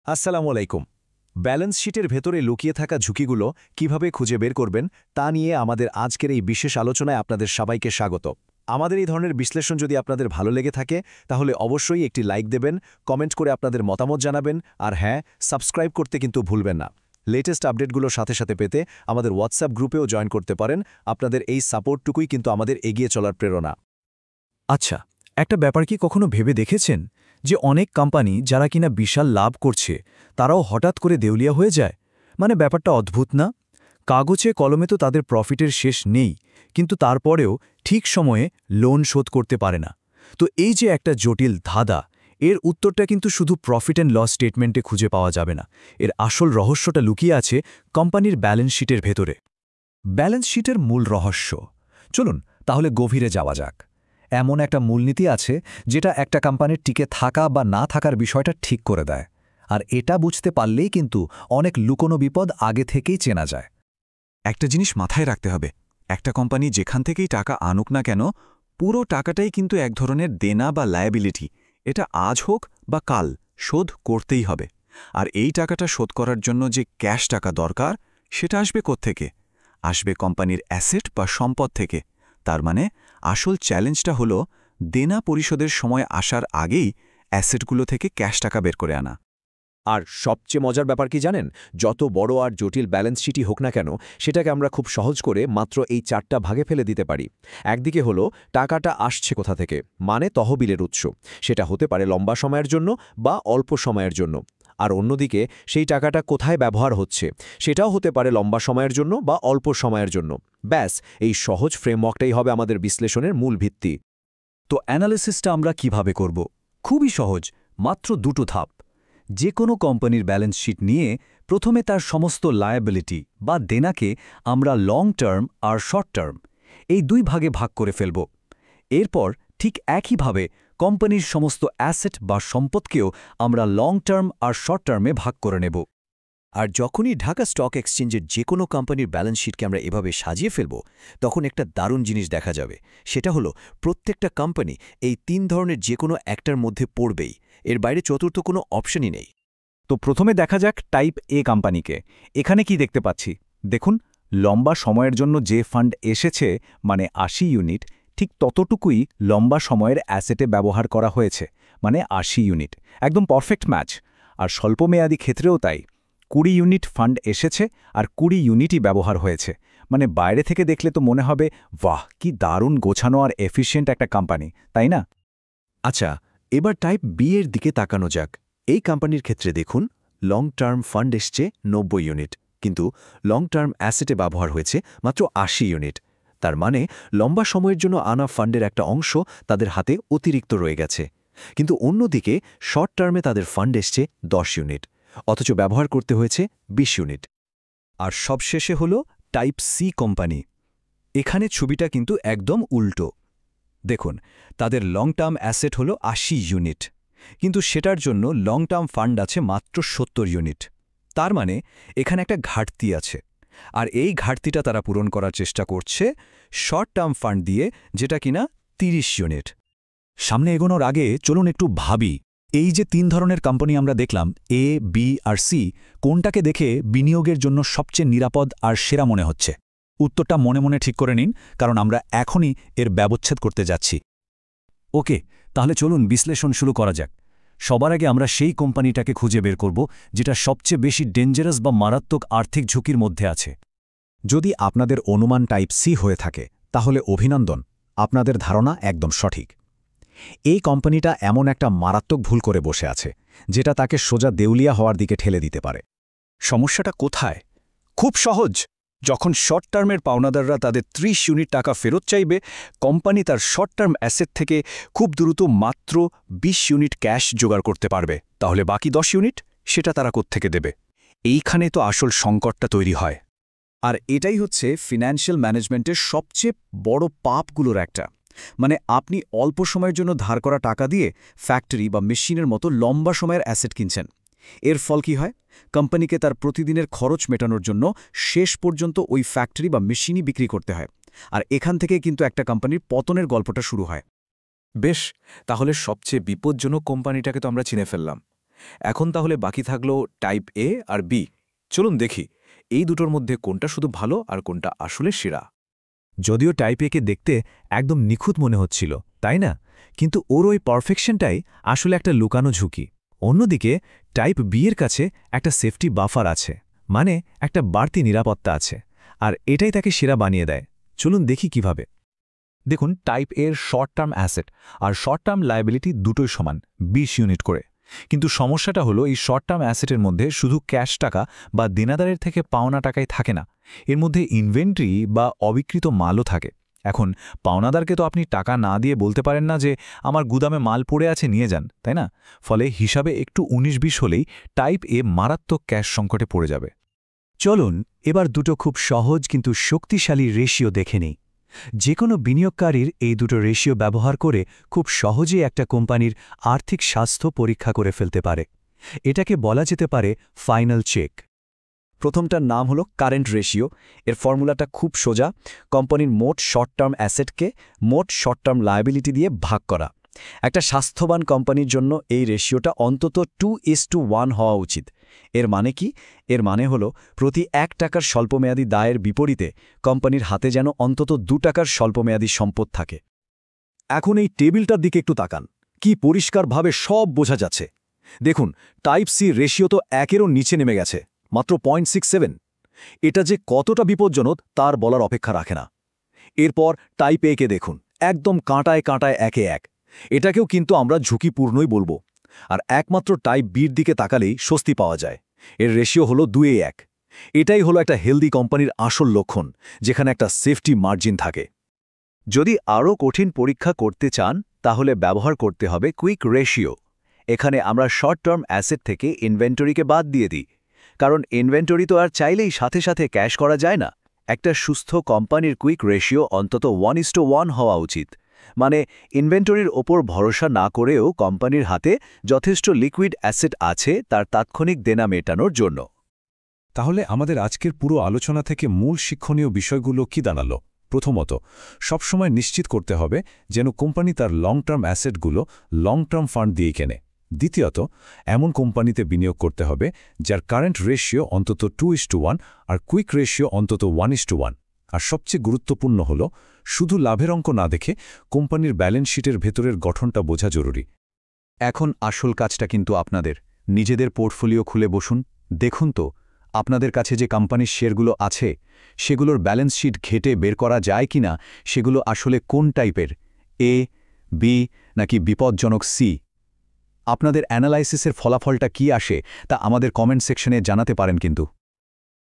আসসালামু আলাইকুম। ব্যালেন্স শিটের ভেতরে লুকিয়ে থাকা ঝুঁকিগুলো কিভাবে খুঁজে বের করবেন তা নিয়ে আমাদের আজকের এই বিশেষ আলোচনায় আপনাদের সবাইকে স্বাগত। আমাদের এই ধরনের বিশ্লেষণ যদি আপনাদের ভালো লেগে থাকে তাহলে অবশ্যই একটি লাইক দেবেন, কমেন্ট করে আপনাদের মতামত জানাবেন, আর হ্যাঁ, সাবস্ক্রাইব করতে কিন্তু ভুলবেন না। লেটেস্ট আপডেটগুলো সাথে সাথে পেতে আমাদের হোয়াটসঅ্যাপ গ্রুপেও জয়েন করতে পারেন। আপনাদের এই সাপোর্টটুকুই কিন্তু আমাদের এগিয়ে চলার প্রেরণা। আচ্ছা, একটা ব্যাপার কি কখনো ভেবে দেখেছেন যে অনেক কোম্পানি যারা কিনা বিশাল লাভ করছে তারাও হঠাৎ করে দেউলিয়া হয়ে যায়? মানে ব্যাপারটা অদ্ভুত না? কাগজে কলমে তো তাদের প্রফিটের শেষ নেই, কিন্তু তারপরেও ঠিক সময়ে লোন শোধ করতে পারে না। তো এই যে একটা জটিল ধাঁধা, এর উত্তরটা কিন্তু শুধু প্রফিট অ্যান্ড লস স্টেটমেন্টে খুঁজে পাওয়া যাবে না। এর আসল রহস্যটা লুকিয়ে আছে কোম্পানির ব্যালেন্স শিটের ভেতরে। ব্যালেন্স শিটের মূল রহস্য। চলুন তাহলে গভীরে যাওয়া যাক। এমন একটা মূলনীতি আছে যেটা একটা কোম্পানির টিকে থাকা বা না থাকার বিষয়টা ঠিক করে দেয়, আর এটা বুঝতে পারলেই কিন্তু অনেক লুকোনো বিপদ আগে থেকেই চেনা যায়। একটা জিনিস মাথায় রাখতে হবে, একটা কোম্পানি যেখান থেকেই টাকা আনুক না কেন, পুরো টাকাটাই কিন্তু এক ধরনের দেনা বা লায়াবিলিটি। এটা আজ হোক বা কাল শোধ করতেই হবে। আর এই টাকাটা শোধ করার জন্য যে ক্যাশ টাকা দরকার, সেটা আসবে কোত্থেকে? আসবে কোম্পানির অ্যাসেট বা সম্পদ থেকে। তার মানে আসল চ্যালেঞ্জটা হলো দেনা পরিশোধের সময় আসার আগেই অ্যাসেটগুলো থেকে ক্যাশ টাকা বের করে আনা। আর সবচেয়ে মজার ব্যাপার কি জানেন? যত বড় আর জটিল ব্যালেন্স শিটই হোক না কেন, সেটাকে আমরা খুব সহজ করে মাত্র এই 4টা ভাগে ফেলে দিতে পারি। একদিকে হলো টাকাটা আসছে কোথা থেকে, মানে তহবিলের উৎস। সেটা হতে পারে লম্বা সময়ের জন্য বা অল্প সময়ের জন্য। আর অন্যদিকে সেই টাকাটা কোথায় ব্যবহার হচ্ছে, সেটাও হতে পারে লম্বা সময়ের জন্য বা অল্প সময়ের জন্য। ব্যাস, এই সহজ ফ্রেমওয়ার্কটাই হবে আমাদের বিশ্লেষণের মূল ভিত্তি। তো অ্যানালিসিসটা আমরা কিভাবে করব? খুবই সহজ, মাত্র দুটো ধাপ। যে কোনো কোম্পানির ব্যালেন্স শিট নিয়ে প্রথমে তার সমস্ত লায়াবিলিটি বা দেনাকে আমরা লং টার্ম আর শর্ট টার্ম এই দুই ভাগে ভাগ করে ফেলব। এরপর ঠিক একইভাবে কোম্পানির সমস্ত অ্যাসেট বা সম্পদকেও আমরা লং টার্ম আর শর্ট টার্মে ভাগ করে নেব। আর যখনই ঢাকা স্টক এক্সচেঞ্জের যে কোনো কোম্পানির ব্যালেন্স শিটকে আমরা এভাবে সাজিয়ে ফেলব, তখন একটা দারুণ জিনিস দেখা যাবে। সেটা হলো প্রত্যেকটা কোম্পানি এই 3 ধরনের যে কোনো একটার মধ্যে পড়বেই। এর বাইরে চতুর্থ কোনো অপশনই নেই। তো প্রথমে দেখা যাক টাইপ এ কোম্পানিকে। এখানে কি দেখতে পাচ্ছি দেখুন, লম্বা সময়ের জন্য যে ফান্ড এসেছে, মানে ৮০ ইউনিট, ঠিক ততটুকুই লম্বা সময়ের অ্যাসেটে ব্যবহার করা হয়েছে, মানে ৮০ ইউনিট। একদম পারফেক্ট ম্যাচ। আর স্বল্পমেয়াদী ক্ষেত্রেও তাই, ২০ ইউনিট ফান্ড এসেছে আর ২০ ইউনিটই ব্যবহার হয়েছে। মানে বাইরে থেকে দেখলে তো মনে হবে, বাহ, কি দারুণ গোছানো আর এফিশিয়েন্ট একটা কোম্পানি, তাই না? আচ্ছা, এবার টাইপ বি এর দিকে তাকানো যাক। এই কোম্পানির ক্ষেত্রে দেখুন, লং টার্ম ফান্ড এসছে ৯০ ইউনিট, কিন্তু লং টার্ম অ্যাসেটে ব্যবহার হয়েছে মাত্র ৮০ ইউনিট। তার মানে লম্বা সময়ের জন্য আনা ফান্ডের একটা অংশ তাদের হাতে অতিরিক্ত রয়ে গেছে। কিন্তু অন্যদিকে শর্ট টার্মে তাদের ফান্ড এসছে ১০ ইউনিট, অথচ ব্যবহার করতে হয়েছে ২০ ইউনিট। আর সবশেষে হল টাইপ সি কোম্পানি। এখানে ছবিটা কিন্তু একদম উল্টো। দেখুন, তাদের লং টার্ম অ্যাসেট হল ৮০ ইউনিট, কিন্তু সেটার জন্য লং টার্ম ফান্ড আছে মাত্র ৭০ ইউনিট। তার মানে এখানে একটা ঘাটতি আছে, আর এই ঘাটতিটা তারা পূরণ করার চেষ্টা করছে শর্ট টার্ম ফান্ড দিয়ে, যেটা কিনা ৩০ ইউনিট। সামনে এগোনোর আগে চলুন একটু ভাবি, এই যে ৩ ধরনের কোম্পানি আমরা দেখলাম, এ, বি আর সি, কোনটাকে দেখে বিনিয়োগের জন্য সবচেয়ে নিরাপদ আর সেরা মনে হচ্ছে? উত্তরটা মনে মনে ঠিক করে নিন, কারণ আমরা এখনই এর ব্যবচ্ছেদ করতে যাচ্ছি। ওকে, তাহলে চলুন বিশ্লেষণ শুরু করা যাক। সবার আগে আমরা সেই কোম্পানিটাকে খুঁজে বের করব যেটা সবচেয়ে বেশি ডেঞ্জারাস বা মারাত্মক আর্থিক ঝুঁকির মধ্যে আছে। যদি আপনাদের অনুমান টাইপ সি হয়ে থাকে, তাহলে অভিনন্দন, আপনাদের ধারণা একদম সঠিক। এই কোম্পানিটা এমন একটা মারাত্মক ভুল করে বসে আছে, যেটা তাকে সোজা দেউলিয়া হওয়ার দিকে ঠেলে দিতে পারে। সমস্যাটা কোথায়? খুব সহজ। যখন শর্ট টার্মের পাওনাদাররা তাদের ৩০ ইউনিট টাকা ফেরত চাইবে, কোম্পানি তার শর্ট টার্ম অ্যাসেট থেকে খুব দ্রুত মাত্র ২০ ইউনিট ক্যাশ জোগাড় করতে পারবে। তাহলে বাকি ১০ ইউনিট সেটা তারা কোত্থেকে দেবে? এইখানে তো আসল সংকটটা তৈরি হয়। আর এটাই হচ্ছে ফিন্যান্সিয়াল ম্যানেজমেন্টের সবচেয়ে বড় পাপগুলোর একটা। মানে আপনি অল্প সময়ের জন্য ধার করা টাকা দিয়ে ফ্যাক্টরি বা মেশিনের মতো লম্বা সময়ের অ্যাসেট কিনছেন। এর ফল কি হয়? কোম্পানিকে তার প্রতিদিনের খরচ মেটানোর জন্য শেষ পর্যন্ত ওই ফ্যাক্টরি বা মেশিনই বিক্রি করতে হয়। আর এখান থেকে কিন্তু একটা কোম্পানির পতনের গল্পটা শুরু হয়। বেশ, তাহলে সবচেয়ে বিপজ্জনক কোম্পানিটাকে তো আমরা চিনে ফেললাম। এখন তাহলে বাকি থাকলো টাইপ এ আর বি। চলুন দেখি এই দুটোর মধ্যে কোনটা শুধু ভালো আর কোনটা আসলে সেরা। যদিও টাইপ একে দেখতে একদম নিখুঁত মনে হচ্ছিল, তাই না? কিন্তু ওর ওই পারফেকশনটাই আসলে একটা লুকানো ঝুঁকি। অন্যদিকে টাইপ বি এর কাছে একটা সেফটি বাফার আছে, মানে একটা বাড়তি নিরাপত্তা আছে, আর এটাই তাকে সেরা বানিয়ে দেয়। চলুন দেখি কিভাবে। দেখুন, টাইপ এর শর্ট টার্ম অ্যাসেট আর শর্ট টার্ম লায়াবিলিটি দুটোই সমান, 20 ইউনিট করে। কিন্তু সমস্যাটা হলো এই শর্ট টার্ম অ্যাসেটের মধ্যে শুধু ক্যাশ টাকা বা দেনাদারের থেকে পাওনা টাকাই থাকে না, এর মধ্যে ইনভেন্টরি বা অবিকৃত মালও থাকে। এখন পাওনাদারকে তো আপনি টাকা না দিয়ে বলতে পারেন না যে আমার গুদামে মাল পড়ে আছে নিয়ে যান, তাই না? ফলে হিসাবে একটু 19-20 হলেই টাইপ এ মারাত্মক ক্যাশ সংকটে পড়ে যাবে। চলুন এবার দুটো খুব সহজ কিন্তু শক্তিশালী রেশিও দেখে নিই। যে কোনো বিনিয়োগকারীর এই দুটো রেশিও ব্যবহার করে খুব সহজেই একটা কোম্পানির আর্থিক স্বাস্থ্য পরীক্ষা করে ফেলতে পারে। এটাকে বলা যেতে পারে ফাইনাল চেক। প্রথমটার নাম হলো কারেন্ট রেশিও। এর ফর্মুলাটা খুব সোজা, কোম্পানির মোট শর্ট টার্ম অ্যাসেটকে মোট শর্ট টার্ম লায়াবিলিটি দিয়ে ভাগ করা। একটা স্বাস্থ্যবান কোম্পানির জন্য এই রেশিওটা অন্তত 2:1 হওয়া উচিত। এর মানে কি? এর মানে হলো প্রতি 1 টাকার স্বল্পমেয়াদী দায়ের বিপরীতে কোম্পানির হাতে যেন অন্তত 2 টাকার স্বল্পমেয়াদী সম্পদ থাকে। এখন এই টেবিলটার দিকে একটু তাকান, কি পরিষ্কারভাবে সব বোঝা যাচ্ছে। দেখুন, টাইপ সি রেশিও তো 1-এরও নিচে নেমে গেছে, মাত্র 0.67। এটা যে কতটা বিপজ্জনক তার বলার অপেক্ষা রাখে না। এরপর টাইপ এ কে দেখুন, একদম কাঁটায় কাঁটায় 1-1। এটাকেও কিন্তু আমরা ঝুঁকিপূর্ণই বলবো। আর একমাত্র টাইপ বির দিকে তাকালেই স্বস্তি পাওয়া যায়। এর রেশিও হলো 2:1। এটাই হলো একটা হেলদি কোম্পানির আসল লক্ষণ, যেখানে একটা সেফটি মার্জিন থাকে। যদি আরও কঠিন পরীক্ষা করতে চান তাহলে ব্যবহার করতে হবে কুইক রেশিও। এখানে আমরা শর্ট টার্ম অ্যাসেট থেকে ইনভেন্টরিকে বাদ দিয়ে দিই, কারণ ইনভেন্টরি তো আর চাইলেই সাথে সাথে ক্যাশ করা যায় না। একটা সুস্থ কোম্পানির কুইক রেশিও অন্তত 1:1 হওয়া উচিত, মানে ইনভেন্টরির ওপর ভরসা না করেও কোম্পানির হাতে যথেষ্ট লিকুইড অ্যাসেট আছে তার তাৎক্ষণিক দেনা মেটানোর জন্য। তাহলে আমাদের আজকের পুরো আলোচনা থেকে মূল শিক্ষণীয় বিষয়গুলো কি দাঁড়ালো? প্রথমত, সবসময় নিশ্চিত করতে হবে যেন কোম্পানি তার লং টার্ম অ্যাসেটগুলো লং টার্ম ফান্ড দিয়ে কেনে। দ্বিতীয়ত, এমন কোম্পানিতে বিনিয়োগ করতে হবে যার কারেন্ট রেশিও অন্তত 2:1 আর কুইক রেশিও অন্তত 1:1। আর সবচেয়ে গুরুত্বপূর্ণ হল, শুধু লাভের অঙ্ক না দেখে কোম্পানির ব্যালেন্স শিটের ভেতরের গঠনটা বোঝা জরুরি। এখন আসল কাজটা কিন্তু আপনাদের। নিজেদের পোর্টফোলিও খুলে বসুন, দেখুন তো আপনাদের কাছে যে কোম্পানির শেয়ারগুলো আছে সেগুলোর ব্যালেন্স শিট ঘেটে বের করা যায় কিনা, সেগুলো আসলে কোন টাইপের, এ, বি নাকি বিপজ্জনক সি। আপনাদের অ্যানালাইসিসের ফলাফলটা কি আসে তা আমাদের কমেন্ট সেকশনে জানাতে পারেন কিন্তু।